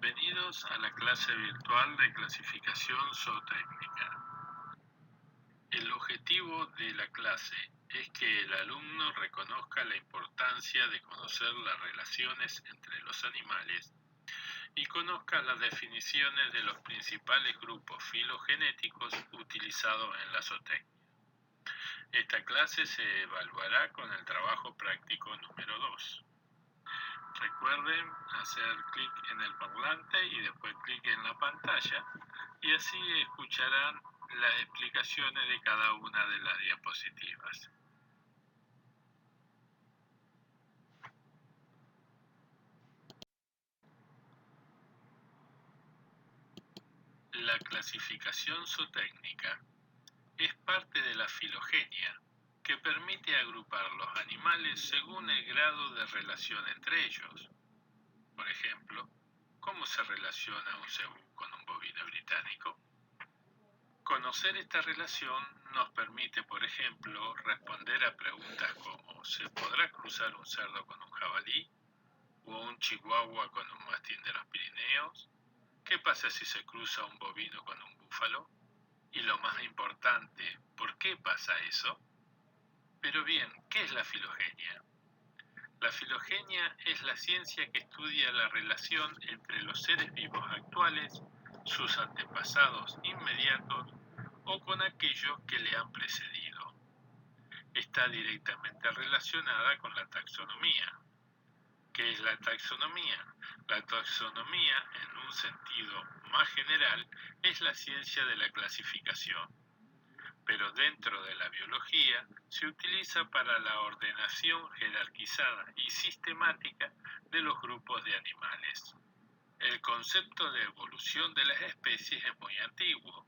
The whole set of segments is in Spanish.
Bienvenidos a la clase virtual de clasificación zootécnica. El objetivo de la clase es que el alumno reconozca la importancia de conocer las relaciones entre los animales y conozca las definiciones de los principales grupos filogenéticos utilizados en la zootecnia. Esta clase se evaluará con el trabajo práctico número 2. Recuerden hacer clic en el parlante y después clic en la pantalla y así escucharán las explicaciones de cada una de las diapositivas. La clasificación zootécnica es parte de la filogenia que permite agrupar los animales según el grado de relación entre ellos. Por ejemplo, ¿cómo se relaciona un cebú con un bovino británico? Conocer esta relación nos permite, por ejemplo, responder a preguntas como ¿se podrá cruzar un cerdo con un jabalí? ¿O un chihuahua con un mastín de los Pirineos? ¿Qué pasa si se cruza un bovino con un búfalo? Y lo más importante, ¿por qué pasa eso? Pero bien, ¿qué es la filogenia? La filogenia es la ciencia que estudia la relación entre los seres vivos actuales, sus antepasados inmediatos o con aquellos que le han precedido. Está directamente relacionada con la taxonomía. ¿Qué es la taxonomía? La taxonomía, en un sentido más general, es la ciencia de la clasificación, pero dentro de la biología se utiliza para la ordenación jerarquizada y sistemática de los grupos de animales. El concepto de evolución de las especies es muy antiguo.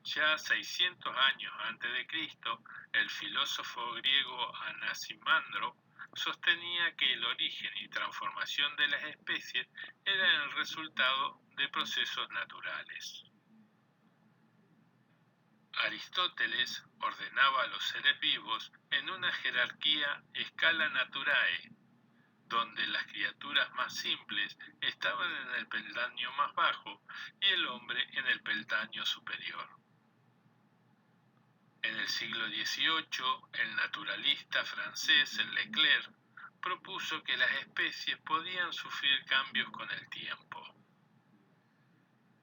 Ya 600 años antes de Cristo, el filósofo griego Anaximandro sostenía que el origen y transformación de las especies eran el resultado de procesos naturales. Aristóteles ordenaba a los seres vivos en una jerarquía scala naturae, donde las criaturas más simples estaban en el peldaño más bajo y el hombre en el peldaño superior. En el siglo XVIII, el naturalista francés Leclerc propuso que las especies podían sufrir cambios con el tiempo.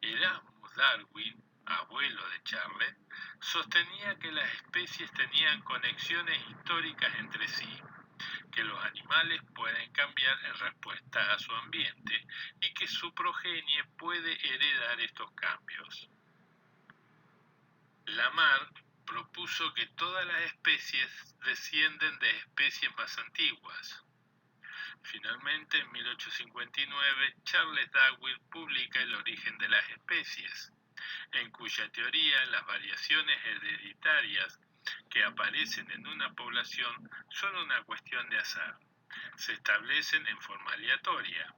Erasmus Darwin, abuelo de Charles, sostenía que las especies tenían conexiones históricas entre sí, que los animales pueden cambiar en respuesta a su ambiente y que su progenie puede heredar estos cambios. Lamarck propuso que todas las especies descienden de especies más antiguas. Finalmente, en 1859, Charles Darwin publica El origen de las especies, en cuya teoría las variaciones hereditarias que aparecen en una población son una cuestión de azar. Se establecen en forma aleatoria.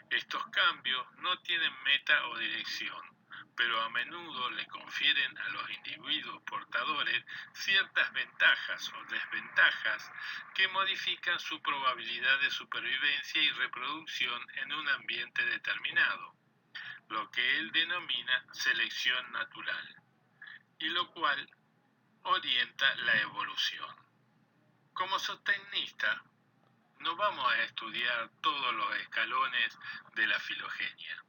Estos cambios no tienen meta o dirección, pero a menudo le confieren a los individuos portadores ciertas ventajas o desventajas que modifican su probabilidad de supervivencia y reproducción en un ambiente determinado, lo que él denomina selección natural, y lo cual orienta la evolución. Como zootecnista, no vamos a estudiar todos los escalones de la filogenia.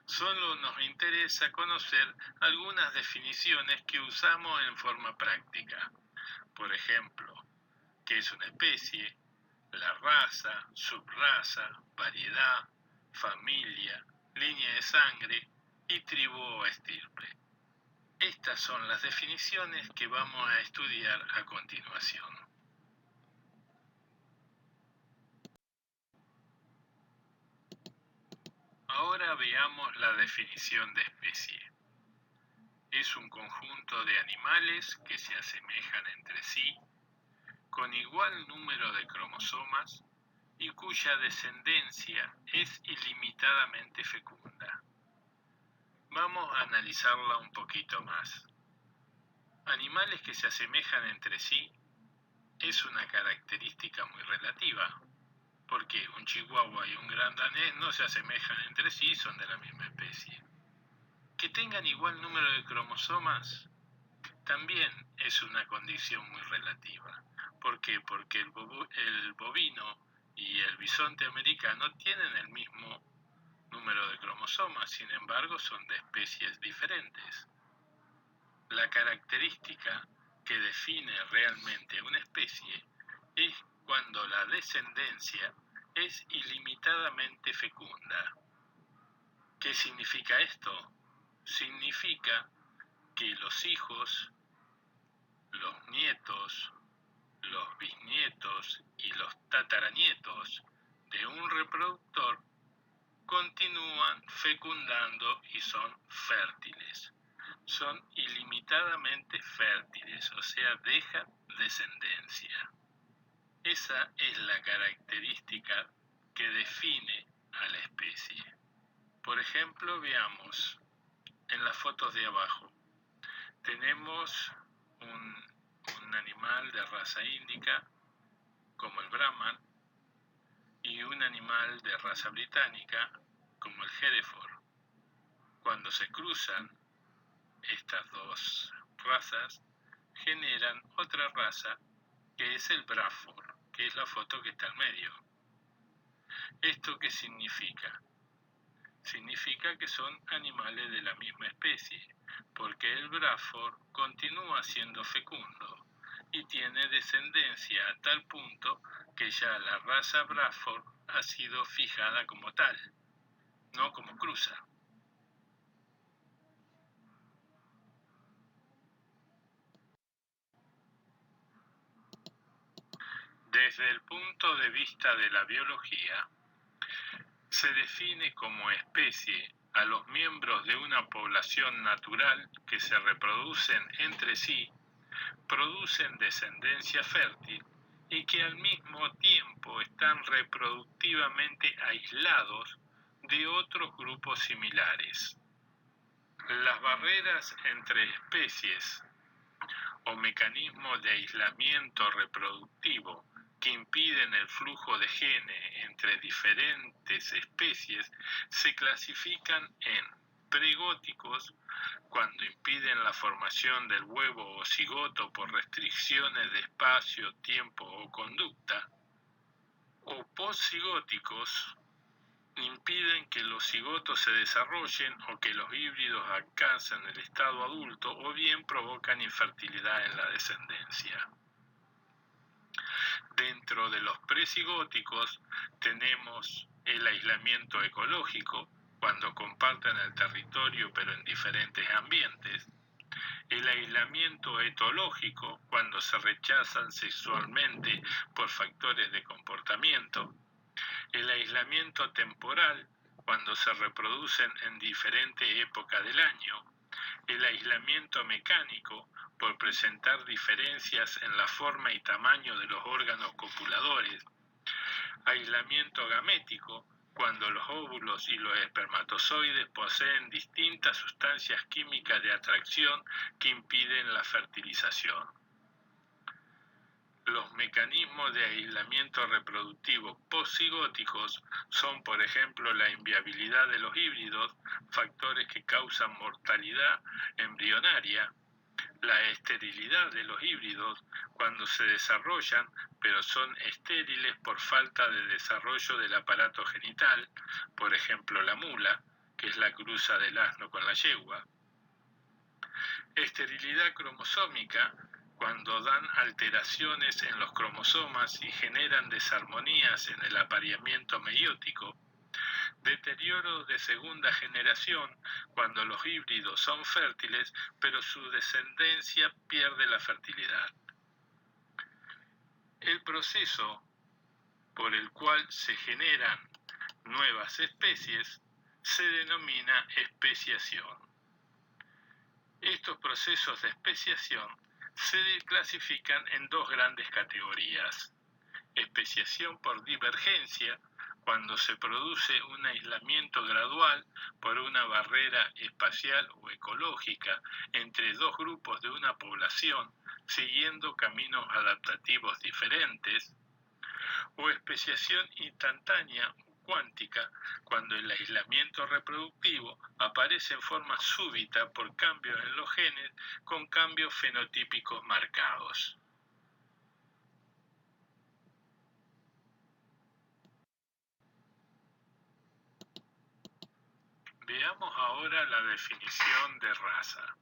Solo nos interesa conocer algunas definiciones que usamos en forma práctica. Por ejemplo, ¿qué es una especie? La raza, subraza, variedad, familia, línea de sangre y tribu o estirpe. Estas son las definiciones que vamos a estudiar a continuación. Ahora veamos la definición de especie. Es un conjunto de animales que se asemejan entre sí, con igual número de cromosomas y cuya descendencia es ilimitadamente fecunda. Vamos a analizarla un poquito más. Animales que se asemejan entre sí es una característica muy relativa. Porque un chihuahua y un gran danés no se asemejan entre sí, son de la misma especie. Que tengan igual número de cromosomas también es una condición muy relativa. ¿Por qué? Porque el bovino y el bisonte americano tienen el mismo número de cromosomas, sin embargo son de especies diferentes. La característica que define realmente una especie es cuando la descendencia es ilimitadamente fecunda. ¿Qué significa esto? Significa que los hijos, los nietos, los bisnietos y los tataranietos de un reproductor continúan fecundando y son fértiles. Son ilimitadamente fértiles, o sea, dejan descendencia. Esa es la característica que define a la especie. Por ejemplo, veamos en las fotos de abajo. Tenemos un animal de raza índica, como el Brahman, y un animal de raza británica, como el Hereford. Cuando se cruzan estas dos razas, generan otra raza que es el Braford, que es la foto que está al medio. ¿Esto qué significa? Significa que son animales de la misma especie, porque el Braford continúa siendo fecundo y tiene descendencia a tal punto que ya la raza Braford ha sido fijada como tal, no como cruza. Desde el punto de vista de la biología, se define como especie a los miembros de una población natural que se reproducen entre sí, producen descendencia fértil y que al mismo tiempo están reproductivamente aislados de otros grupos similares. Las barreras entre especies o mecanismos de aislamiento reproductivo que impiden el flujo de genes entre diferentes especies se clasifican en pregóticos, cuando impiden la formación del huevo o cigoto por restricciones de espacio, tiempo o conducta, o poscigóticos, impiden que los cigotos se desarrollen o que los híbridos alcancen el estado adulto, o bien provocan infertilidad en la descendencia. Dentro de los precigóticos tenemos el aislamiento ecológico, cuando comparten el territorio pero en diferentes ambientes; el aislamiento etológico, cuando se rechazan sexualmente por factores de comportamiento; el aislamiento temporal, cuando se reproducen en diferentes épocas del año; el aislamiento mecánico, por presentar diferencias en la forma y tamaño de los órganos copuladores; aislamiento gamético, cuando los óvulos y los espermatozoides poseen distintas sustancias químicas de atracción que impiden la fertilización. Los mecanismos de aislamiento reproductivo poscigóticos son, por ejemplo, la inviabilidad de los híbridos, factores que causan mortalidad embrionaria; la esterilidad de los híbridos, cuando se desarrollan pero son estériles por falta de desarrollo del aparato genital, por ejemplo la mula, que es la cruza del asno con la yegua; esterilidad cromosómica, cuando dan alteraciones en los cromosomas y generan desarmonías en el apareamiento meiótico; deterioro de segunda generación, cuando los híbridos son fértiles pero su descendencia pierde la fertilidad. El proceso por el cual se generan nuevas especies se denomina especiación. Estos procesos de especiación se clasifican en dos grandes categorías: especiación por divergencia, cuando se produce un aislamiento gradual por una barrera espacial o ecológica entre dos grupos de una población, siguiendo caminos adaptativos diferentes; o especiación instantánea o cuántica, cuando el aislamiento reproductivo aparece en forma súbita por cambios en los genes con cambios fenotípicos marcados. Veamos ahora la definición de raza.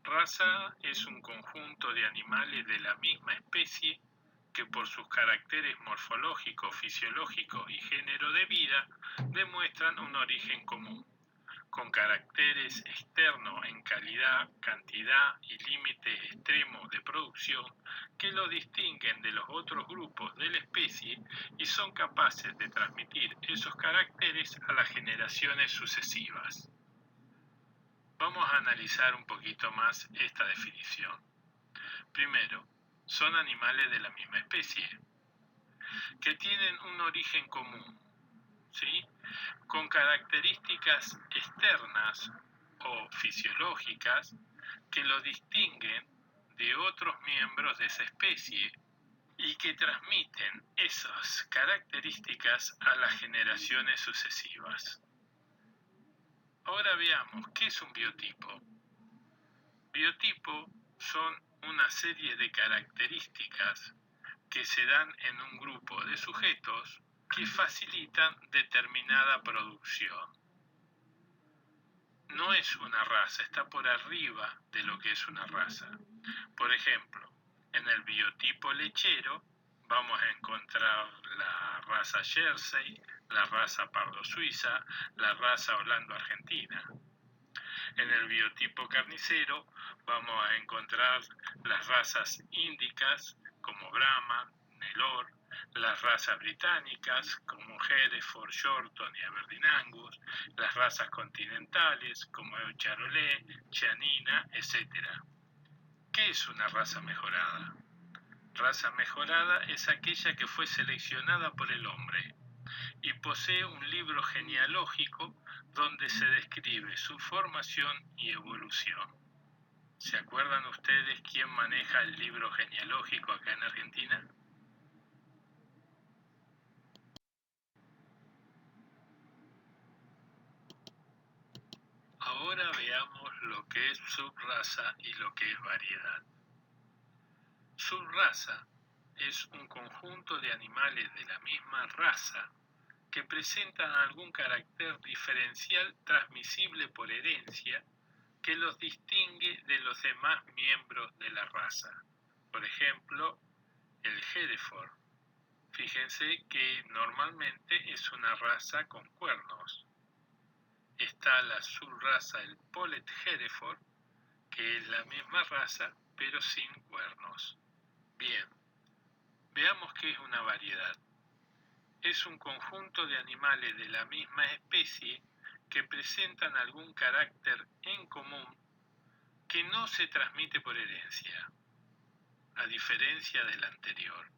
Raza es un conjunto de animales de la misma especie que por sus caracteres morfológicos, fisiológicos y género de vida demuestran un origen común, con caracteres externos en calidad, cantidad y límites extremos de producción que lo distinguen de los otros grupos de la especie y son capaces de transmitir esos caracteres a las generaciones sucesivas. Vamos a analizar un poquito más esta definición. Primero, son animales de la misma especie, que tienen un origen común, ¿sí? Con características externas o fisiológicas que lo distinguen de otros miembros de esa especie y que transmiten esas características a las generaciones sucesivas. Ahora veamos, ¿qué es un biotipo? Biotipo son una serie de características que se dan en un grupo de sujetos que facilitan determinada producción. No es una raza, está por arriba de lo que es una raza. Por ejemplo, en el biotipo lechero vamos a encontrar la raza Jersey, la raza pardo suiza, la raza holando-argentina. En el biotipo carnicero vamos a encontrar las razas índicas como Brahman, Nelore, las razas británicas como Hereford, Shorton y Aberdeen Angus, las razas continentales como Charolais, Chianina, etc. ¿Qué es una raza mejorada? Raza mejorada es aquella que fue seleccionada por el hombre y posee un libro genealógico donde se describe su formación y evolución. ¿Se acuerdan ustedes quién maneja el libro genealógico acá en Argentina? Ahora veamos lo que es subraza y lo que es variedad. Subraza es un conjunto de animales de la misma raza que presentan algún carácter diferencial transmisible por herencia que los distingue de los demás miembros de la raza. Por ejemplo, el Hereford. Fíjense que normalmente es una raza con cuernos. Está la subraza, el Polled Hereford, que es la misma raza, pero sin cuernos. Bien, veamos qué es una variedad. Es un conjunto de animales de la misma especie que presentan algún carácter en común que no se transmite por herencia, a diferencia del anterior.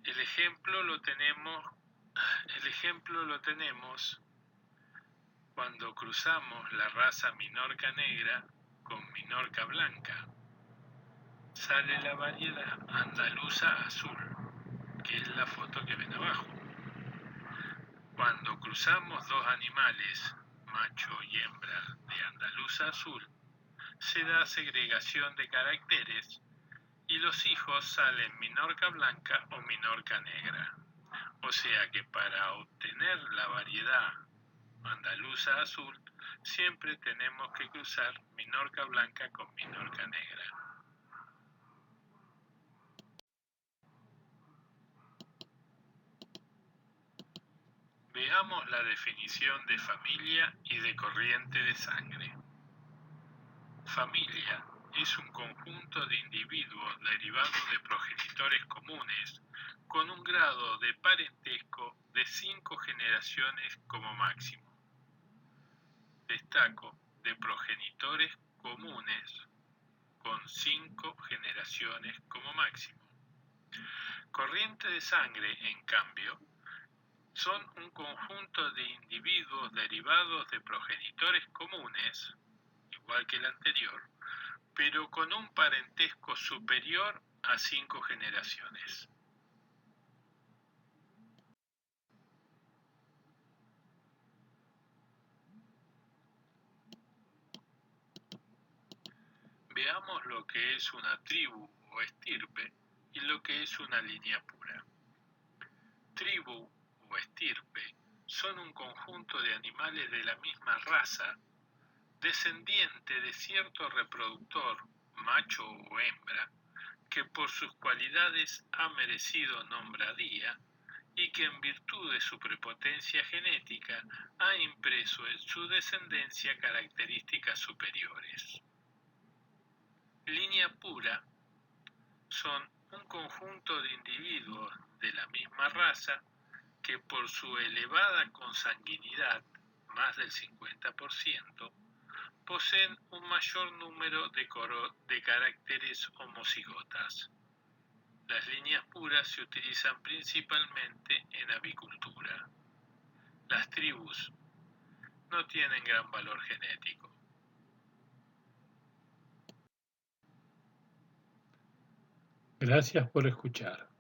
El ejemplo lo tenemos cuando cruzamos la raza minorca negra con minorca blanca. Sale la variedad andaluza azul, que es la foto que ven abajo. Cuando cruzamos dos animales, macho y hembra, de andaluza azul, se da segregación de caracteres y los hijos salen minorca blanca o minorca negra. O sea que para obtener la variedad andaluza azul, siempre tenemos que cruzar minorca blanca con minorca negra. Veamos la definición de familia y de corriente de sangre. Familia es un conjunto de individuos derivados de progenitores comunes con un grado de parentesco de 5 generaciones como máximo. Destaco, de progenitores comunes con 5 generaciones como máximo. Corriente de sangre, en cambio, son un conjunto de individuos derivados de progenitores comunes, igual que el anterior, pero con un parentesco superior a 5 generaciones. Veamos lo que es una tribu o estirpe y lo que es una línea pura. Tribu o estirpe son un conjunto de animales de la misma raza, descendiente de cierto reproductor, macho o hembra, que por sus cualidades ha merecido nombradía y que en virtud de su prepotencia genética ha impreso en su descendencia características superiores. Línea pura son un conjunto de individuos de la misma raza que por su elevada consanguinidad, más del 50%, poseen un mayor número de caracteres homocigotas. Las líneas puras se utilizan principalmente en avicultura. Las tribus no tienen gran valor genético. Gracias por escuchar.